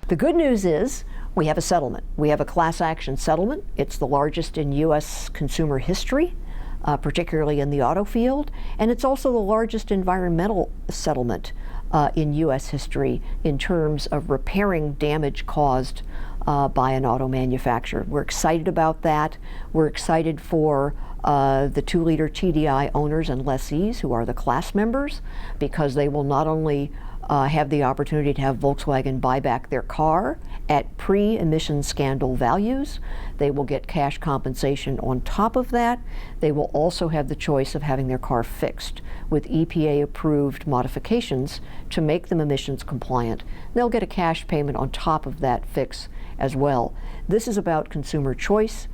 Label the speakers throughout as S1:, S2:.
S1: The good news is we have a settlement. We have a class action settlement. It's the largest in U.S. consumer history, particularly in the auto field, and it's also the largest environmental settlement in U.S. history in terms of repairing damage caused by an auto manufacturer. We're excited about that. We're excited for the 2-liter TDI owners and lessees who are the class members, because they will not only have the opportunity to have Volkswagen buy back their car at pre-emission scandal values. They will get cash compensation on top of that. They will also have the choice of having their car fixed with EPA-approved modifications to make them emissions compliant. They'll get a cash payment on top of that fix as well. This is about consumer choice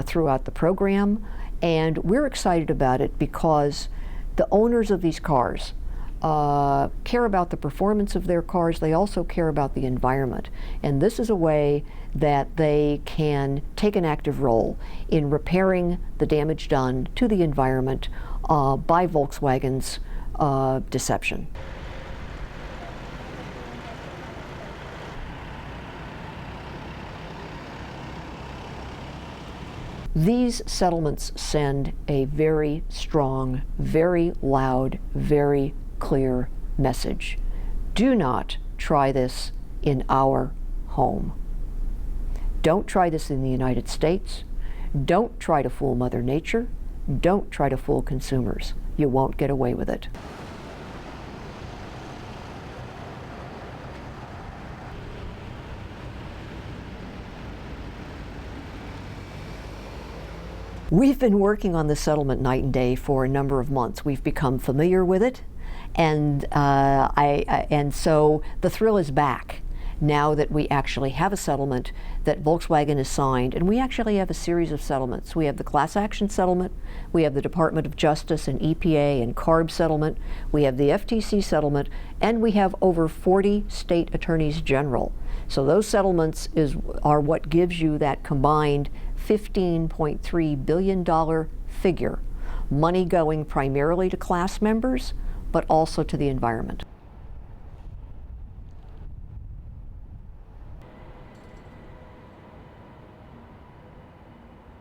S1: throughout the program, and we're excited about it because the owners of these cars care about the performance of their cars. They also care about the environment. And this is a way that they can take an active role in repairing the damage done to the environment by Volkswagen's deception. These settlements send a very strong, very loud, very clear message. Do not try this in our home. Don't try this in the United States. Don't try to fool Mother Nature. Don't try to fool consumers. You won't get away with it. We've been working on this settlement night and day for a number of months. We've become familiar with it. And so the thrill is back now that we actually have a settlement that Volkswagen has signed, and we actually have a series of settlements. We have the class action settlement, we have the Department of Justice and EPA and CARB settlement, we have the FTC settlement, and we have over 40 state attorneys general. So those settlements are what gives you that combined $15.3 billion figure, money going primarily to class members, but also to the environment.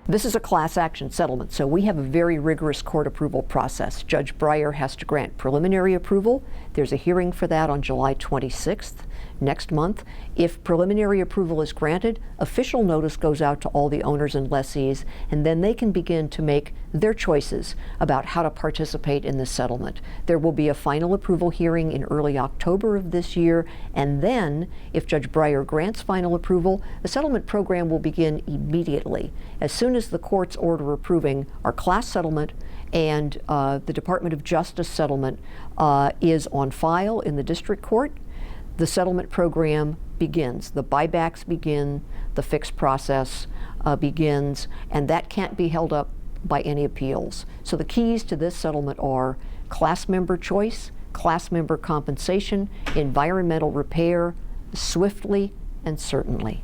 S1: This is a class action settlement, so we have a very rigorous court approval process. Judge Breyer has to grant preliminary approval. There's a hearing for that on July 26th, next month. If preliminary approval is granted, official notice goes out to all the owners and lessees, and then they can begin to make their choices about how to participate in this settlement. There will be a final approval hearing in early October of this year, and then, if Judge Breyer grants final approval, the settlement program will begin immediately. As soon as the court's order approving our class settlement and the Department of Justice settlement is on file in the district court, the settlement program begins. The buybacks begin, the fix process begins, and that can't be held up by any appeals. So the keys to this settlement are class member choice, class member compensation, environmental repair, swiftly and certainly.